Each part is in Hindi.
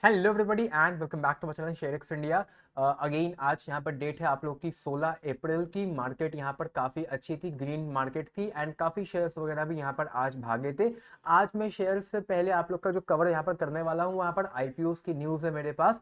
Hello everybody and welcome back to my channel ShareX India. Again आज यहाँ पर डेट है आप लोग की 16 अप्रैल की। मार्केट यहाँ पर काफ़ी अच्छी थी, ग्रीन मार्केट थी एंड काफ़ी शेयर्स वगैरह भी यहाँ पर आज भागे थे। आज मैं शेयर्स से पहले आप लोग का जो कवर यहाँ पर करने वाला हूँ, वहाँ पर आईपीओस की न्यूज़ है मेरे पास।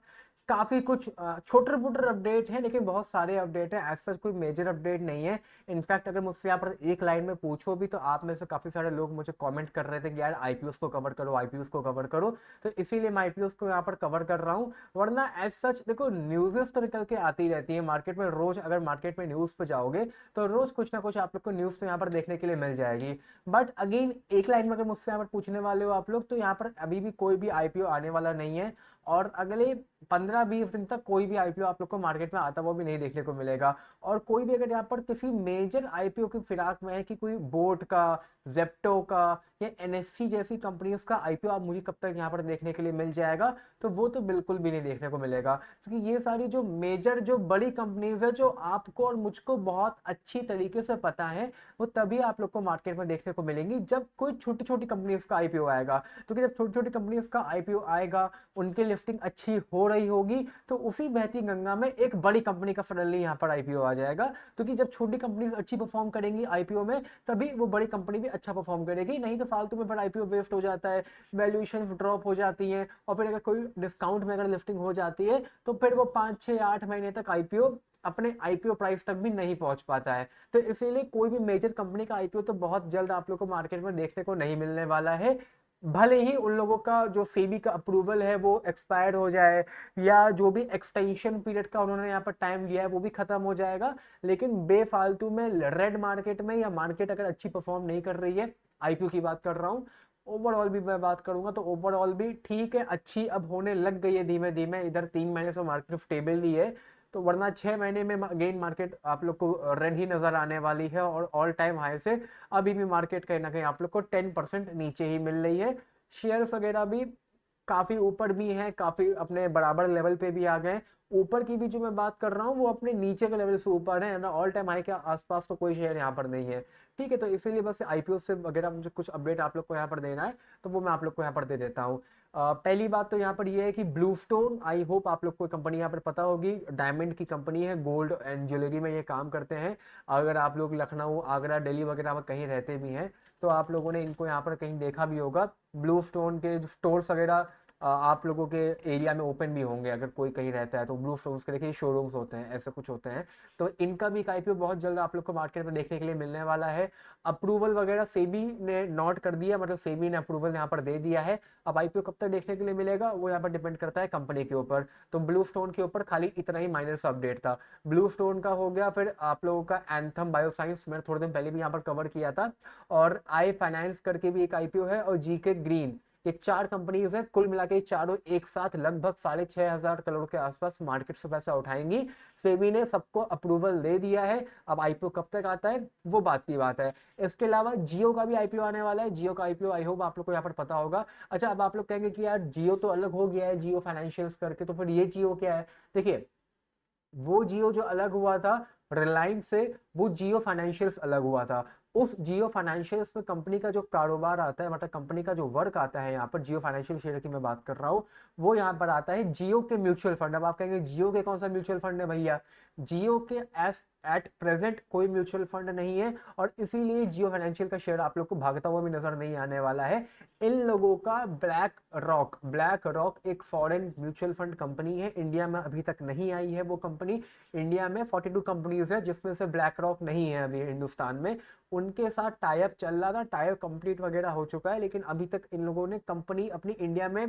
काफ़ी कुछ छोटे मोटे अपडेट है, लेकिन बहुत सारे अपडेट है, ऐसा कोई मेजर अपडेट नहीं है। इनफैक्ट अगर मुझसे यहाँ पर एक लाइन में पूछो भी तो आप में से काफ़ी सारे लोग मुझे कमेंट कर रहे थे कि यार आईपीओस को कवर करो, आईपीओस को कवर करो। तो इसीलिए मैं आईपीओस को यहाँ पर कवर कर रहा हूँ। वरना एज सच देखो, न्यूज़ तो निकल के आती रहती है मार्केट में। रोज अगर मार्केट में न्यूज़ पे जाओगे तो रोज कुछ ना कुछ आप लोग को न्यूज़ तो यहाँ पर देखने के लिए मिल जाएगी। बट अगेन एक लाइन में अगर मुझसे यहाँ पर पूछने वाले हो आप लोग, तो यहाँ पर अभी भी कोई भी आईपीओ आने वाला नहीं है। और अगले 15-20 दिन तक कोई भी आईपीओ आप लोग को मार्केट में आता हुआ भी नहीं देखने को मिलेगा। और कोई भी अगर यहाँ पर किसी मेजर आईपीओ की फिराक में है कि कोई बोट का, जेप्टो का या एनएससी जैसी कंपनीज का आईपीओ आप मुझे कब तक यहाँ पर देखने के लिए मिल जाएगा, तो वो तो बिल्कुल भी नहीं देखने को मिलेगा। क्योंकि ये सारी जो मेजर जो बड़ी कंपनीज है, जो आपको और मुझको बहुत अच्छी तरीके से पता है, वो तभी आप लोग को मार्केट में देखने को मिलेंगी जब कोई छोटी छोटी कंपनीज का आईपीओ आएगा। क्योंकि जब छोटी छोटी कंपनीज का आईपीओ आएगा, उनकी लिस्टिंग अच्छी हो रही होगी, तो उसी बहती गंगा में एक बड़ी कंपनी का सडनली यहाँ पर आईपीओ आ जाएगा। क्योंकि जब छोटी कंपनीज अच्छी परफॉर्म करेंगी आईपीओ में, तभी वो बड़ी कंपनी भी अच्छा परफॉर्म करेगी। नहीं तो फालतू में फिर आईपीओ वेस्ट हो जाता है, वैल्यूएशन ड्रॉप हो जाती है, और फिर अगर कोई डिस्काउंट में अगर लिस्टिंग हो जाती है तो फिर वो 5 6 8 महीने तक आईपीओ अपने आईपीओ प्राइस तक भी नहीं पहुंच पाता है। तो इसीलिए कोई भी मेजर कंपनी का आईपीओ तो बहुत जल्द आप लोग को मार्केट में देखने को नहीं मिलने वाला है। भले ही उन लोगों का जो सेबी का अप्रूवल है वो एक्सपायर हो जाए, या जो भी एक्सटेंशन पीरियड का उन्होंने यहाँ पर टाइम दिया है वो भी खत्म हो जाएगा। लेकिन बेफालतू में रेड मार्केट में, या मार्केट अगर अच्छी परफॉर्म नहीं कर रही है, आईपीओ की बात कर रहा हूँ, ओवरऑल भी मैं बात करूंगा तो ओवरऑल भी ठीक है, अच्छी अब होने लग गई है धीमे धीमे। इधर 3 महीने से मार्केट स्टेबल ही है, तो वरना 6 महीने में अगेन मार्केट आप लोग को रेड ही नजर आने वाली है। और ऑल टाइम हाई से अभी भी मार्केट कहीं ना कहीं आप लोग को 10% नीचे ही मिल रही है। शेयर्स वगैरह भी काफी ऊपर भी हैं, काफी अपने बराबर लेवल पे भी आ गए। ऊपर की भी जो मैं बात कर रहा हूँ वो अपने नीचे के लेवल से ऊपर है ना, ऑल टाइम हाई के आसपास तो कोई शेयर यहाँ पर नहीं है। ठीक है, तो इसीलिए बस आईपीओ से वगैरह मुझे कुछ अपडेट आप लोग को यहाँ पर देना है, तो वो मैं आप लोग को यहाँ पर दे देता हूँ। पहली बात तो यहाँ पर ये है कि ब्लू स्टोन, आई होप आप लोग को कंपनी यहाँ पर पता होगी, डायमंड की कंपनी है, गोल्ड एंड ज्वेलरी में ये काम करते हैं। अगर आप लोग लखनऊ, आगरा, दिल्ली वगैरह में कहीं रहते भी हैं तो आप लोगों ने इनको यहाँ पर कहीं देखा भी होगा। ब्लू स्टोन के जो स्टोर्स वगैरह आप लोगों के एरिया में ओपन भी होंगे, अगर कोई कहीं रहता है तो ब्लू स्टोन्स के देखिए शोरूम्स होते हैं, ऐसे कुछ होते हैं। तो इनका भी एक आईपीओ बहुत जल्द आप लोग को मार्केट में देखने के लिए मिलने वाला है। अप्रूवल वगैरह सेबी ने नोट कर दिया, मतलब सेबी ने अप्रूवल यहाँ पर दे दिया है। अब आईपीओ कब तक देखने के लिए मिलेगा वो यहाँ पर डिपेंड करता है कंपनी के ऊपर। तो ब्लू स्टोन के ऊपर खाली इतना ही माइनर सा अपडेट था। ब्लू स्टोन का हो गया, फिर आप लोगों का एंथम बायोसाइंस मैंने थोड़े दिन पहले भी यहाँ पर कवर किया था। और आई फाइनेंस करके भी एक आईपीओ है, और जीके ग्रीन, ये 4 कंपनीज हैं। कुल मिला के चारों एक साथ लगभग 6,500 करोड़ के आसपास मार्केट से पैसा उठाएंगी। सेबी ने सबको अप्रूवल दे दिया है, अब आईपीओ कब तक आता है वो बात की बात है। इसके अलावा जियो का भी आईपीओ आने वाला है। जियो का आईपीओ आई होप आप लोग को यहाँ पर पता होगा। अच्छा, अब आप लोग कहेंगे कि यार जियो तो अलग हो गया है जियो फाइनेंशियल्स करके, तो फिर ये जियो क्या है? देखिए, वो जियो जो अलग हुआ था रिलायंस से, वो जियो फाइनेंशियल्स अलग हुआ था। उस जियो फाइनेंशियल्स में कंपनी का जो कारोबार आता है, मतलब कंपनी का जो वर्क आता है, यहाँ पर जियो फाइनेंशियल शेयर की मैं बात कर रहा हूँ, वो यहाँ पर आता है जियो के म्यूचुअल फंड। अब आप कहेंगे जियो के कौन सा म्यूचुअल फंड है भैया? जियो के एस एट प्रेजेंट कोई म्यूचुअल फंड नहीं है, और इसीलिए जियो फाइनेंशियल का शेयर आप लोग को भागता हुआ भी नजर नहीं आने वाला है। इन लोगों का ब्लैक रॉक एक फॉरेन म्यूचुअल फंड कंपनी है, इंडिया में अभी तक नहीं आई है वो कंपनी। इंडिया में 42 कंपनीज है जिसमें से ब्लैक रॉक नहीं है अभी हिंदुस्तान में। उनके साथ टाई अप चल रहा था, टाई अप कंप्लीट वगैरह हो चुका है, लेकिन अभी तक इन लोगों ने कंपनी अपनी इंडिया में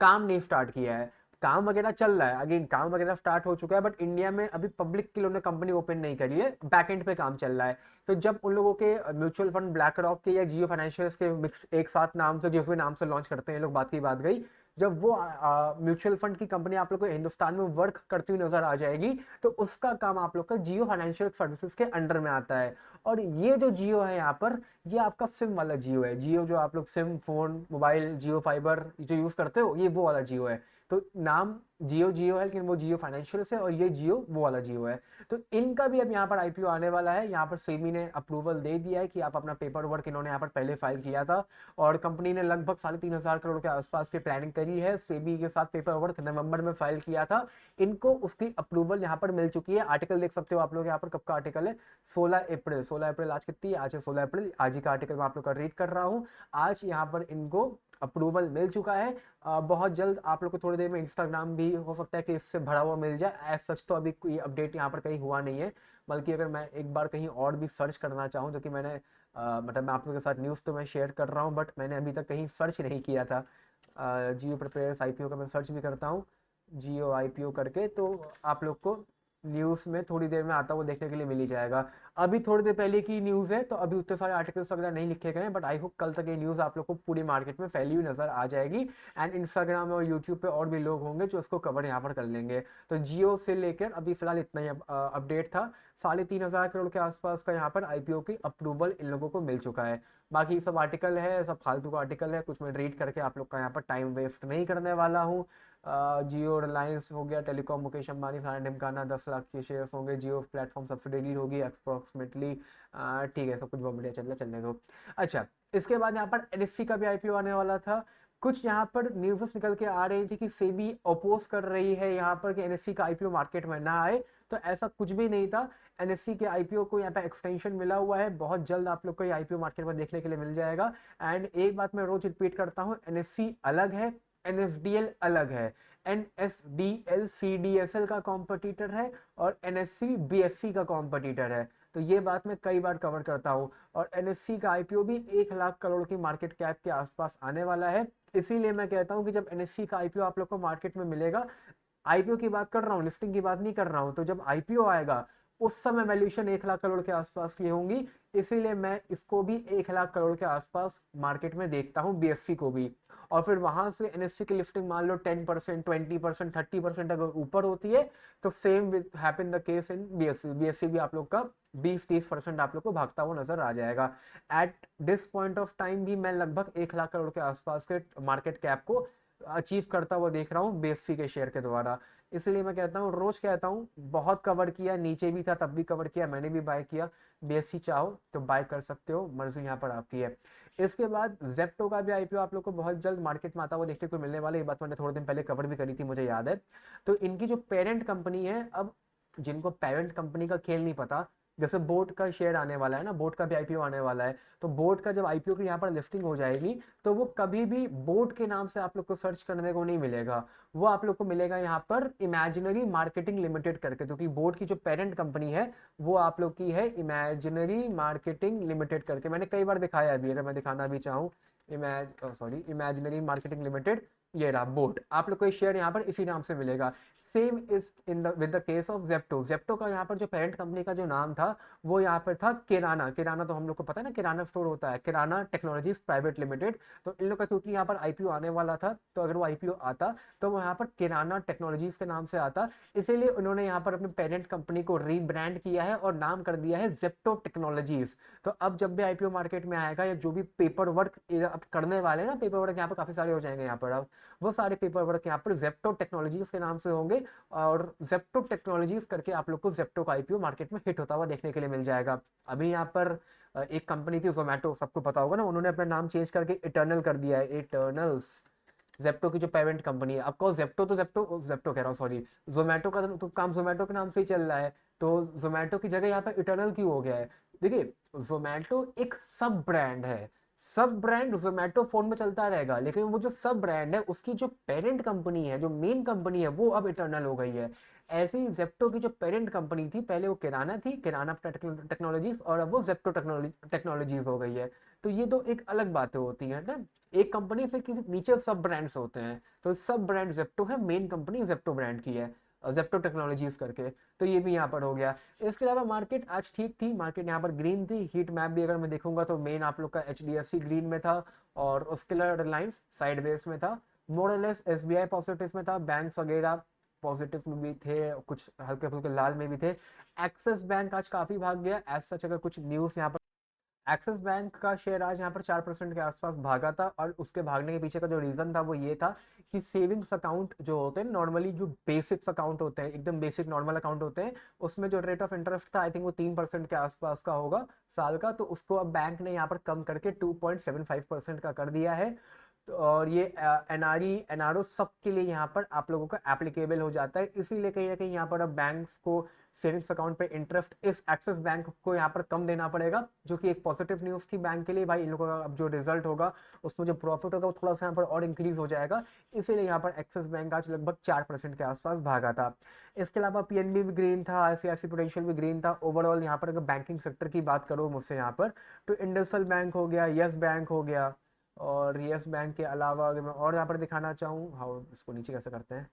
काम नहीं स्टार्ट किया है। काम वगैरह चल रहा है, अगेन काम वगैरह स्टार्ट हो चुका है, बट इंडिया में अभी पब्लिक के लिए उन्होंने कंपनी ओपन नहीं करी है, बैकएंड पे काम चल रहा है। तो जब उन लोगों के म्यूचुअल फंड ब्लैक रॉक के या जियो फाइनेंशियल्स के मिक्स एक साथ नाम से, जिस भी नाम से लॉन्च करते हैं लोग, बात की बात गई, जब वो म्यूचुअल फंड की कंपनी आप लोग को हिंदुस्तान में वर्क करती हुई नजर आ जाएगी, तो उसका काम आप लोग का जियो फाइनेंशियल सर्विसेज के अंडर में आता है। और ये जो जियो है यहाँ पर, ये आपका सिम वाला जियो है। जियो जो आप लोग सिम, फोन, मोबाइल, जियो फाइबर जो यूज करते हो, ये वो वाला जियो है। तो नाम जियो जियो है, लेकिन वो जियो फाइनेंशियल से, और ये जियो वो वाला जियो है। तो इनका भी अब यहाँ पर आईपीओ आने वाला है। यहाँ पर सेबी ने अप्रूवल दे दिया है कि आप अपना पेपर वर्क, इन्होंने यहाँ पर पहले फाइल किया था और कंपनी ने लगभग 3,500 करोड़ के आसपास की प्लानिंग करी है। सेबी के साथ पेपर वर्क नवंबर में फाइल किया था, इनको उसकी अप्रूवल यहाँ पर मिल चुकी है। आर्टिकल देख सकते हो आप लोग यहाँ पर, कब का आर्टिकल है, 16 अप्रैल। 16 अप्रैल आज कितनी है, आज है 16 अप्रैल। आज ही का आर्टिकल मैं आप लोग का रीड कर रहा हूँ। आज यहाँ पर इनको अप्रूवल मिल चुका है। बहुत जल्द आप लोग को थोड़ी देर में इंस्टाग्राम भी हो सकता है कि इससे भरा हुआ मिल जाए। एज सच तो अभी कोई अपडेट यहाँ पर कहीं हुआ नहीं है, बल्कि अगर मैं एक बार कहीं और भी सर्च करना चाहूँ, जो कि मैंने मतलब मैं आप लोगों के साथ न्यूज़ तो मैं शेयर कर रहा हूँ, बट मैंने अभी तक कहीं सर्च नहीं किया था। जियो प्रिपेयर्स आईपीओ का मैं सर्च भी करता हूँ, जियो आईपीओ करके, तो आप लोग को न्यूज़ में थोड़ी देर में आता हुआ देखने के लिए मिल ही जाएगा। अभी थोड़ी देर पहले की न्यूज़ है, तो अभी उतने सारे आर्टिकल्स वगैरह नहीं लिखे गए हैं, बट आई होप कल तक ये न्यूज़ आप लोग को पूरी मार्केट में फैली हुई नजर आ जाएगी। एंड इंस्टाग्राम और यूट्यूब पे और भी लोग होंगे जो उसको कवर यहाँ पर कर लेंगे। तो जियो से लेकर अभी फिलहाल इतना ही अपडेट था। 3,500 करोड़ के आसपास का यहाँ पर आईपीओ की अप्रूवल इन लोगों को मिल चुका है। बाकी सब आर्टिकल है, सब फालतू का आर्टिकल है, कुछ मैं रीड करके आप लोग का यहाँ पर टाइम वेस्ट नहीं करने वाला हूँ। जियो रिलायंस हो गया, टेलीकॉम मुकेश अंबानी सारा ढिमकाना, 10 लाख के शेयर्स होंगे, जियो प्लेटफॉर्म सब्सिडी होगी अप्रोक्सीमेटली। ठीक है, सब कुछ बहुत बढ़िया चल रहा है, चलने दो। अच्छा, इसके बाद यहाँ पर एनएससी का भी आईपीओ आने वाला था। कुछ यहाँ पर न्यूज़ निकल के आ रही थी कि सेबी अपोज कर रही है यहाँ पर कि एनएससी का आईपीओ मार्केट में ना आए, तो ऐसा कुछ भी नहीं था। एनएससी के आईपीओ को यहाँ पे एक्सटेंशन मिला हुआ है, बहुत जल्द आप लोग को ये आईपीओ मार्केट में देखने के लिए मिल जाएगा। एंड एक बात मैं रोज रिपीट करता हूँ, एनएससी अलग है, एनएसडीएल अलग है। एनएसडीएल सीडीएसएल का कॉम्पिटिटर है और एनएससी बीएससी का कॉम्पिटिटर है। तो ये बात मैं कई बार कवर करता हूँ। और एनएससी का आईपीओ भी 1 लाख करोड़ की मार्केट कैप के आसपास आने वाला है। इसीलिए मैं कहता हूँ कि जब एनएससी का आईपीओ आप लोग को मार्केट में मिलेगा, आईपीओ की बात कर रहा हूँ, लिस्टिंग की बात नहीं कर रहा हूँ, तो जब आईपीओ आएगा उस समय वैल्यूएशन 1 लाख करोड़ के आसपास की होंगी। इसीलिए मैं इसको भी 1 लाख करोड़ के आसपास मार्केट में देखता हूँ, बीएससी को भी। और फिर वहां से एनएससी की लिस्टिंग मान लो 10%, 20%, 30% अगर ऊपर होती है, तो same with happen the case in BSc. BSc भी आप लोग का 20-30% आप लोग को भागता हुआ नजर आ जाएगा। At this point of time भी मैं लगभग 1 लाख करोड़ के आसपास के मार्केट कैप को अचीव करता हुआ देख रहा हूँ बीएससी के शेयर के द्वारा। इसलिए मैं कहता हूँ, रोज कहता हूँ, बहुत कवर किया, नीचे भी था तब भी कवर किया, मैंने भी बाय किया। बीएससी चाहो तो बाय कर सकते हो, मर्जी यहाँ पर आपकी है। इसके बाद जेप्टो का भी आईपीओ आप लोग को बहुत जल्द मार्केट में आता हुआ देखने को मिलने वाला है। ये बात मैंने थोड़े दिन पहले कवर भी करी थी, मुझे याद है। तो इनकी जो पेरेंट कंपनी है, अब जिनको पेरेंट कंपनी का खेल नहीं पता, जैसे बोट का शेयर आने वाला है ना, बोट का भी आईपीओ आने वाला है। तो बोट का जब आईपीओ की यहाँ पर लिस्टिंग हो जाएगी, तो वो कभी भी बोट के नाम से आप लोग को सर्च करने को नहीं मिलेगा। वो आप लोग को मिलेगा यहाँ पर इमेजिनरी मार्केटिंग लिमिटेड करके, क्योंकि बोट की जो पेरेंट कंपनी है वो आप लोग की है इमेजिनरी मार्केटिंग लिमिटेड करके। मैंने कई बार दिखाया अभी, अगर मैं दिखाना भी चाहूँ, इमेजिनरी मार्केटिंग लिमिटेड, ये रहा बोट। आप लोग को ये शेयर यहाँ पर इसी नाम से मिलेगा। Same is in the with the case of Zepto. Zepto का यहाँ पर जो पेरेंट कंपनी का जो नाम था, वो यहाँ पर था किराना। किराना तो हम लोग को पता है ना, किराना स्टोर होता है, किराना टेक्नोलॉजीज प्राइवेट लिमिटेड। तो इन लोग का क्योंकि यहाँ पर आईपीओ आने वाला था, तो अगर वो आईपीओ आता तो वो यहाँ पर किराना टेक्नोलॉजीज के नाम से आता। इसीलिए उन्होंने यहाँ पर अपने पेरेंट कंपनी को रीब्रांड किया है और नाम कर दिया है जेप्टो टेक्नोलॉजीज। तो अब जब भी आईपीओ मार्केट में आएगा, या जो भी पेपर वर्क अब करने वाले ना, पेपर वर्क यहाँ पर काफी सारे हो जाएंगे यहाँ पर, अब वो सारे पेपर वर्क यहाँ पर जेप्टो टेक्नोलॉजीज के नाम से होंगे। और जेप्टो टेक्नोलॉजीज करके आप लोग को जेप्टो का आईपीओ मार्केट में हिट होता हुआ देखने के लिए मिल जाएगा। अभी यहाँ पर एक कंपनी थी जोमेटो, सबको पता होगा ना, उन्होंने अपना नाम चेंज करके इटर्नल कर दिया है, इटर्नल्स। जेप्टो की जो पेरेंट कंपनी है, आपको जेप्टो तो जेप्टो जेप्टो कह रहा हूँ, सॉरी, जोमेटो का तो काम जोमेटो के नाम से ही चल रहा है। तो जोमेटो की जगह यहाँ पर इटर्नल क्यों हो गया है? देखिए, जोमेटो एक सब ब्रांड है। सब ब्रांड जोमेटो फोन में चलता रहेगा, लेकिन वो जो सब ब्रांड है उसकी जो पेरेंट कंपनी है, जो मेन कंपनी है, वो अब इटर्नल हो गई है। ऐसे ही जेप्टो की जो पेरेंट कंपनी थी, पहले वो किराना थी, किराना टेक्नोलॉजीज, और अब वो जेप्टो टेक्नोलॉजीज हो गई है। तो ये तो एक अलग बातें होती है ना, एक कंपनी फिर नीचे सब ब्रांड्स होते हैं। तो सब ब्रांड जेप्टो है, मेन कंपनी जेप्टो ब्रांड की है, जेप्टो टेक्नोलॉजीज करके। तो ये भी यहाँ पर हो गया। इसके अलावा मार्केट आज ठीक थी, मार्केट यहाँ पर ग्रीन थी। हीट मैप भी अगर मैं देखूंगा तो मेन आप लोग का एचडीएफसी ग्रीन में था, और उसके अलावा रिलायंस साइड बेस में था। मोरलेस एसबीआई पॉजिटिव में था, बैंक्स वगैरह पॉजिटिव में भी थे, कुछ हल्के फुल्के लाल में भी थे। एक्सिस बैंक आज काफी भाग गया। एज सच अगर कुछ न्यूज यहाँ पर एक्सिस बैंक का शेयर आज यहाँ पर 4% के आसपास भागा था, और उसके भागने के पीछे का जो रीजन था वो ये था कि सेविंग्स अकाउंट जो होते हैं नॉर्मली, जो बेसिक्स अकाउंट होते हैं, एकदम बेसिक नॉर्मल अकाउंट होते हैं, उसमें जो रेट ऑफ इंटरेस्ट था आई थिंक वो 3% के आसपास का होगा साल का, तो उसको अब बैंक ने यहाँ पर कम करके 2.75% का कर दिया है। तो और ये एनआरई एनआरओ सबके लिए यहाँ पर आप लोगों का एप्लीकेबल हो जाता है, इसीलिए कहीं ना कहीं यहाँ पर अब बैंक्स को सेविंग्स अकाउंट पे इंटरेस्ट इस एक्सिस बैंक को यहाँ पर कम देना पड़ेगा, जो कि एक पॉजिटिव न्यूज़ थी बैंक के लिए। भाई इन लोगों का अब जो रिजल्ट होगा उसमें जो प्रॉफिट होगा वो थोड़ा सा यहाँ पर और इंक्रीज हो जाएगा, इसीलिए यहाँ पर एक्सिस बैंक आज लगभग 4% के आसपास भागा था। इसके अलावा पीएनबी भी ग्रीन था, आईसीआईसी प्रूडेंशियल भी ग्रीन था। ओवरऑल यहाँ पर अगर बैंकिंग सेक्टर की बात करो मुझसे यहाँ पर, तो इंडसइंड बैंक हो गया, यस बैंक हो गया, और यस बैंक के अलावा अगर मैं और यहाँ पर दिखाना चाहूँ, हाँ इसको नीचे कैसे करते हैं,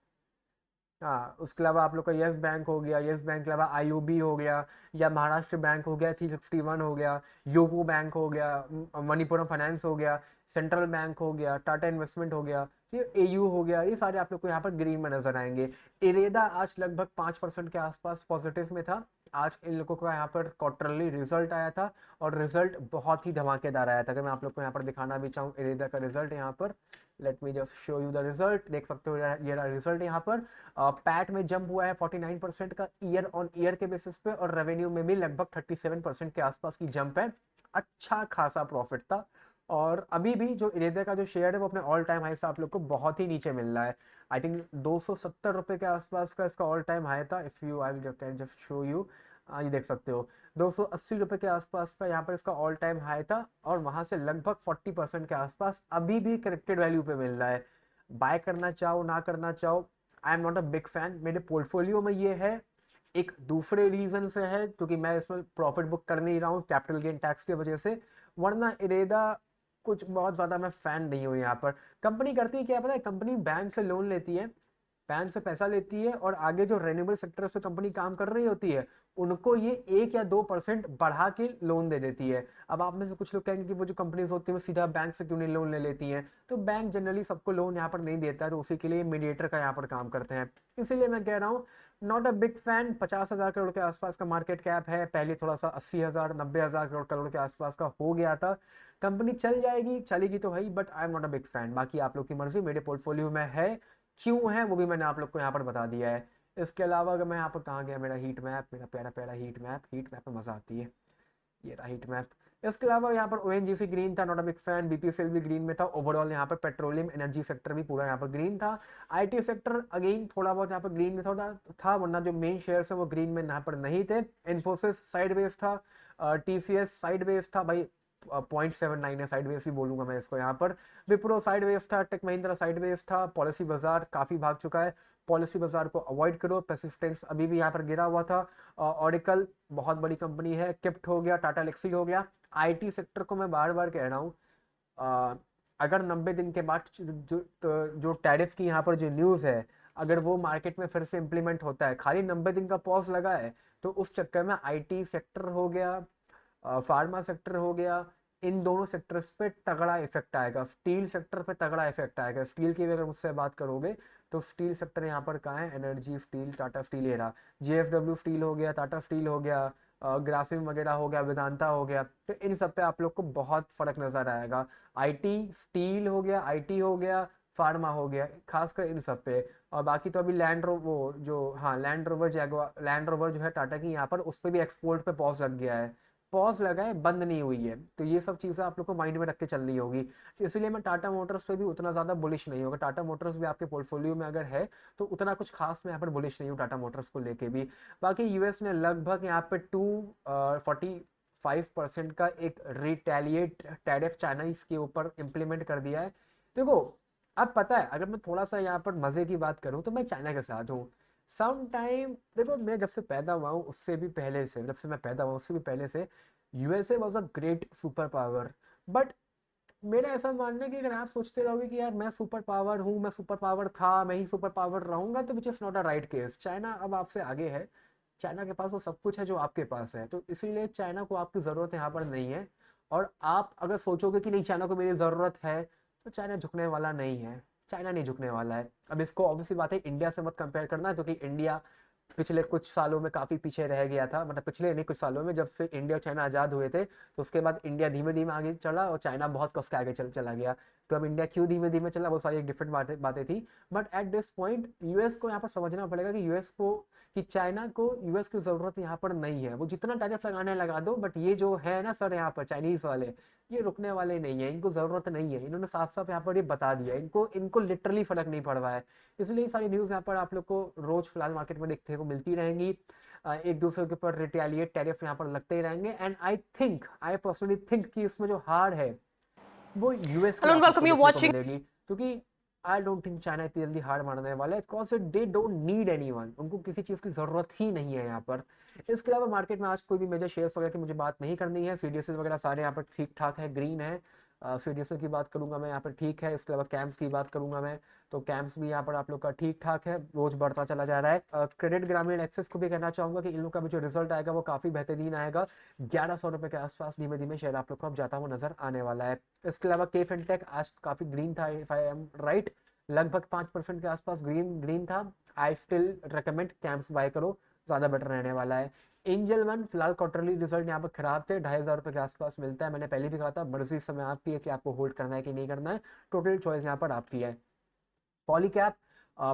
हाँ उसके अलावा आप लोग का यस बैंक हो गया, यस बैंक के अलावा आईओबी हो गया, या महाराष्ट्र बैंक हो गया, 361 हो गया, यूको बैंक हो गया, मणिपुरम फाइनेंस हो गया, सेंट्रल बैंक हो गया, टाटा इन्वेस्टमेंट हो गया, ये एयू हो गया, ये सारे आप लोग को यहाँ पर ग्रीन में नजर आएंगे। इरेदा आज लगभग 5% के आसपास पॉजिटिव में था। आज इन लोगों का यहाँ पर क्वार्टरली रिजल्ट आया था, और रिजल्ट बहुत ही धमाकेदार आया था। अगर मैं आप लोग को यहाँ पर दिखाना भी चाहूँ इरेदा का रिजल्ट यहाँ पर, let me just show you the result, देख सकते हो ये रहा रिजल्ट यहाँ पर। पैट में जंप हुआ है 49% का ईयर ऑन ईयर के बेसिस पे, और रेवेन्यू में भी लगभग 37% के आसपास की जंप है। अच्छा खासा प्रॉफिट था, और अभी भी जो इरेदा का जो शेयर है वो अपने ऑल टाइम हाई से आप लोग को बहुत ही नीचे मिल रहा है। आई थिंक 270 रुपए के आसपास का इसका ऑल टाइम हाई था। If you I can just show you, ये देख सकते हो 280 रुपए के आसपास का यहाँ पर इसका ऑल टाइम हाई था, और वहां से लगभग 40% के आसपास अभी भी करेक्टेड वैल्यू पे मिल रहा है। बाय करना चाहो ना करना चाहो, I am not a big fan. मेरे पोर्टफोलियो में ये है, एक दूसरे रीजन से है क्योंकि मैं इसमें प्रॉफिट बुक कर नहीं रहा हूँ कैपिटल गेन टैक्स की वजह से, वरना इरेदा कुछ बहुत ज़्यादा मैं फ़ैन नहीं हूँ यहाँ पर। कंपनी करती है क्या पता है, कंपनी बैंक से लोन लेती है, बैंक से पैसा लेती है, और आगे जो रेन्यूएबल सेक्टर से कंपनी काम कर रही होती है उनको ये 1 या 2% बढ़ा के लोन दे देती है। अब आप में से कुछ लोग कहेंगे कि वो जो कंपनीज होती है वो सीधा बैंक से क्यों नहीं लोन ले लेती हैं, तो बैंक जनरली सबको लोन यहाँ पर नहीं देता है, तो उसी के लिए मीडिएटर का यहाँ पर काम करते हैं। इसीलिए मैं कह रहा हूँ not a big fan. 50,000 crore के आसपास का मार्केट कैप है, पहले थोड़ा सा 80,000 90,000 करोड़ के आसपास का हो गया था। कंपनी चल जाएगी चलेगी तो है, but I am not a big fan. बाकी आप लोग की मर्जी, मेरे पोर्टफोलियो में है, क्यों है वो भी मैंने आप लोग को यहाँ पर बता दिया है। इसके अलावा अगर मैं यहाँ पर, कहाँ गया मेरा हीट मैप, मेरा प्यारा प्यारा हीट मैप में मजा आती है, ये रहा हीट मैप। इसके अलावा यहाँ पर ओएनजीसी ग्रीन था, not a big fan. BPCL भी ग्रीन में था। ओवरऑल यहाँ पर पेट्रोलियम एनर्जी सेक्टर भी पूरा यहाँ पर ग्रीन था। आईटी सेक्टर अगेन थोड़ा बहुत यहाँ पर ग्रीन में था, वरना जो मेन शेयर्स है वो ग्रीन में यहाँ पर नहीं थे। इन्फोसिस साइडवेज था, टीसीएस साइडवेज था भाई, 0.79 है, साइडवेज ही बोलूंगा मैं इसको यहाँ पर। विप्रो साइडवेज था, टेक महिंद्रा साइडवेज था। पॉलिसी बाजार काफी भाग चुका है, पॉलिसी बाजार को अवॉइड करो। परसिस्टेंस अभी भी यहाँ पर गिरा हुआ था। ऑरिकल बहुत बड़ी कंपनी है, किप्ट हो गया, टाटा एल्क्सी हो गया। आईटी सेक्टर को मैं बार बार कह रहा हूँ, अगर 90 दिन के बाद जो टैरिफ की यहाँ पर जो न्यूज़ है, अगर वो मार्केट में फिर से इम्प्लीमेंट होता है, खाली 90 दिन का पॉज लगा है, तो उस चक्कर में आईटी सेक्टर हो गया, फार्मा सेक्टर हो गया, इन दोनों सेक्टर्स पे तगड़ा इफेक्ट आएगा। स्टील सेक्टर पे तगड़ा इफेक्ट आएगा। स्टील की भी अगर मुझसे बात करोगे तो स्टील सेक्टर यहाँ पर कहाँ है, एनर्जी स्टील, टाटा स्टील, ये रहा। जेएफडब्ल्यू स्टील हो गया, टाटा स्टील हो गया, ग्रासिम वगैरह हो गया, वेदांता हो गया, तो इन सब पे आप लोग को बहुत फर्क नजर आएगा। आईटी स्टील हो गया, आईटी हो गया, फार्मा हो गया, खासकर इन सब पे। और बाकी तो अभी land rover Jaguar, land rover जो है टाटा की, यहाँ पर उस पर भी एक्सपोर्ट पे पॉज लग गया है। पॉज लगा है, बंद नहीं हुई है, तो ये सब चीज़ें आप लोग को माइंड में रख के चलनी होगी। इसलिए मैं टाटा मोटर्स पे भी उतना ज़्यादा बुलिश नहीं होगा। टाटा मोटर्स भी आपके पोर्टफोलियो में अगर है तो उतना कुछ खास मैं यहाँ पर बुलिश नहीं हूँ टाटा मोटर्स को लेके भी। बाकी यूएस ने लगभग यहाँ पे 245% का एक रिटेलिएट टैरिफ चाइनीज के ऊपर इम्प्लीमेंट कर दिया है। देखो, अब पता है, अगर मैं थोड़ा सा यहाँ पर मजे की बात करूँ तो मैं चाइना के साथ हूँ। सम टाइम देखो, मैं जब से पैदा हुआ हूँ उससे भी पहले से, जब से मैं पैदा हुआ उससे भी पहले से USA was a great super power. But मेरा ऐसा मानना है कि अगर आप सोचते रहोगे कि यार मैं सुपर पावर हूँ, मैं सुपर पावर था, मैं ही सुपर पावर रहूंगा, तो which is not a right case. China अब आपसे आगे है, चाइना के पास वो सब कुछ है जो आपके पास है, तो इसीलिए चाइना को आपकी ज़रूरत यहाँ पर नहीं है। और आप अगर सोचोगे कि नहीं चाइना को मेरी ज़रूरत है, तो चाइना झुकने वाला नहीं है, चाइना नहीं झुकने वाला है। अब इसको ऑब्वियसली बात है इंडिया से मत कंपेयर करना, क्योंकि इंडिया पिछले कुछ सालों में काफी पीछे रह गया था, मतलब पिछले नहीं कुछ सालों में, जब से इंडिया और चाइना आजाद हुए थे तो उसके बाद इंडिया धीमे धीमे आगे चला और चाइना बहुत कस के आगे चला गया। तो अब इंडिया क्यों धीमे धीमे चला वो सारी एक डिफरेंट बातें थी। But at this point US को यहाँ पर समझना पड़ेगा कि यूएस को, कि चाइना को यूएस की जरूरत यहाँ पर नहीं है। वो जितना टैरिफ लगाने लगा दो, बट ये जो है ना सर यहाँ पर चाइनीज वाले, ये रुकने वाले नहीं है, इनको जरूरत नहीं है। इन्होंने साफ साफ यहाँ पर ये बता दिया, इनको इनको लिटरली फर्क नहीं पड़ रहा है। इसलिए ये सारी न्यूज़ यहाँ पर आप लोग को रोज फिलहाल मार्केट में देखने को मिलती रहेंगी। एक दूसरे के ऊपर रिटेलिएट टैरिफ यहाँ पर लगते ही रहेंगे। एंड आई पर्सनली थिंक कि इसमें जो हार है वो यूएस की Hello and आप लोग को welcome. You're देखने को watching. मिलेगी, क्योंकि आई डोंट थिंक चाइना इतनी जल्दी हार मारने वाला है, because they don't need anyone, उनको किसी चीज़ की ज़रूरत ही नहीं है यहाँ पर। इसके अलावा मार्केट में आज कोई भी मेजर शेयर्स वगैरह की मुझे बात नहीं करनी है। सीडीएस वगैरह सारे यहाँ पर ठीक ठाक है, ग्रीन है। सीडीएस की बात करूंगा मैं यहाँ पर ठीक है। इसके अलावा कैम्स की बात करूंगा मैं, तो कैम्स भी यहाँ पर आप लोग का ठीक ठाक है, रोज बढ़ता चला जा रहा है। क्रेडिट ग्रामीण एक्सेस को भी कहना चाहूंगा कि इन लोग का भी जो रिजल्ट आएगा वो काफी बेहतरीन आएगा। 1100 रुपए के आसपास धीमे धीमे शेयर आप लोग को अब जाता हुआ नजर आने वाला है। इसके अलावा के फिनटेक आज काफी ग्रीन था, इफ आई एम राइट, लगभग 5% के आसपास ग्रीन ग्रीन था। I still recommend CAMS buy करो, ज्यादा बेटर रहने वाला है। एंजल वन फिलहाल क्वार्टरली रिजल्ट यहाँ पर खराब थे, 2500 रुपए के आसपास मिलता है। मैंने पहले भी कहा था मर्जी इस समय आपकी है कि आपको होल्ड करना है कि नहीं करना है, टोटल चॉइस यहाँ पर आपकी है। पॉलीकैप,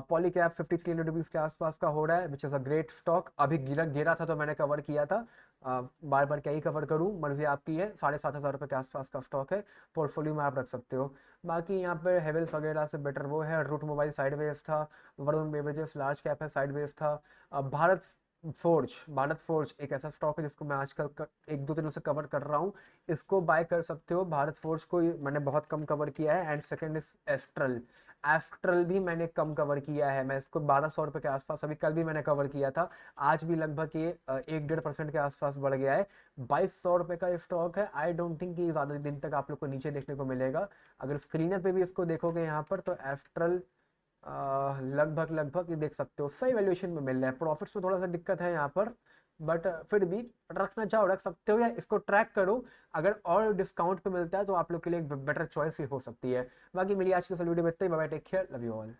पॉलीकैप 5300 रुपीज के आसपास का हो रहा है, which is a great stock. अभी गिरा गिरा था तो मैंने कवर किया था, बार बार क्या ही कवर करूं, मर्जी आपकी है। 7500 रुपये के आसपास का स्टॉक है, पोर्टफोलियो में आप रख सकते हो। बाकी यहाँ पे हेवेल्स वगैरह से बेटर वो है। रूट मोबाइल साइडवेज था, वरुण बेवरेजेस लार्ज कैप है साइडवेज था। भारत फोर्ज एक ऐसा स्टॉक है जिसको मैं आजकल एक दो दिनों से कवर कर रहा हूँ, इसको बाय कर सकते हो। भारत फोर्ज को मैंने बहुत कम कवर किया है। And second is astral, astral भी मैंने कम कवर किया है, मैं इसको 1200 रुपये के आसपास, अभी कल भी मैंने कवर किया था, आज भी लगभग ये 1-1.5% के आसपास बढ़ गया है। 2200 रुपये का स्टॉक है। आई डोंट थिंक कि ज़्यादा दिन तक आप लोग को नीचे देखने को मिलेगा। अगर स्क्रीनर पे भी इसको देखोगे यहाँ पर तो एस्ट्रल लगभग लगभग ये देख सकते हो सही वैल्यूएशन में मिल रहा है। प्रॉफिट्स में थोड़ा सा दिक्कत है यहाँ पर, बट फिर भी रखना चाहो रख सकते हो या इसको ट्रैक करो। अगर और डिस्काउंट पे मिलता है तो आप लोग के लिए एक बेटर चॉइस ही हो सकती है। बाकी मेरी आज की वीडियो में इतना ही। Bye bye, take care, love you all.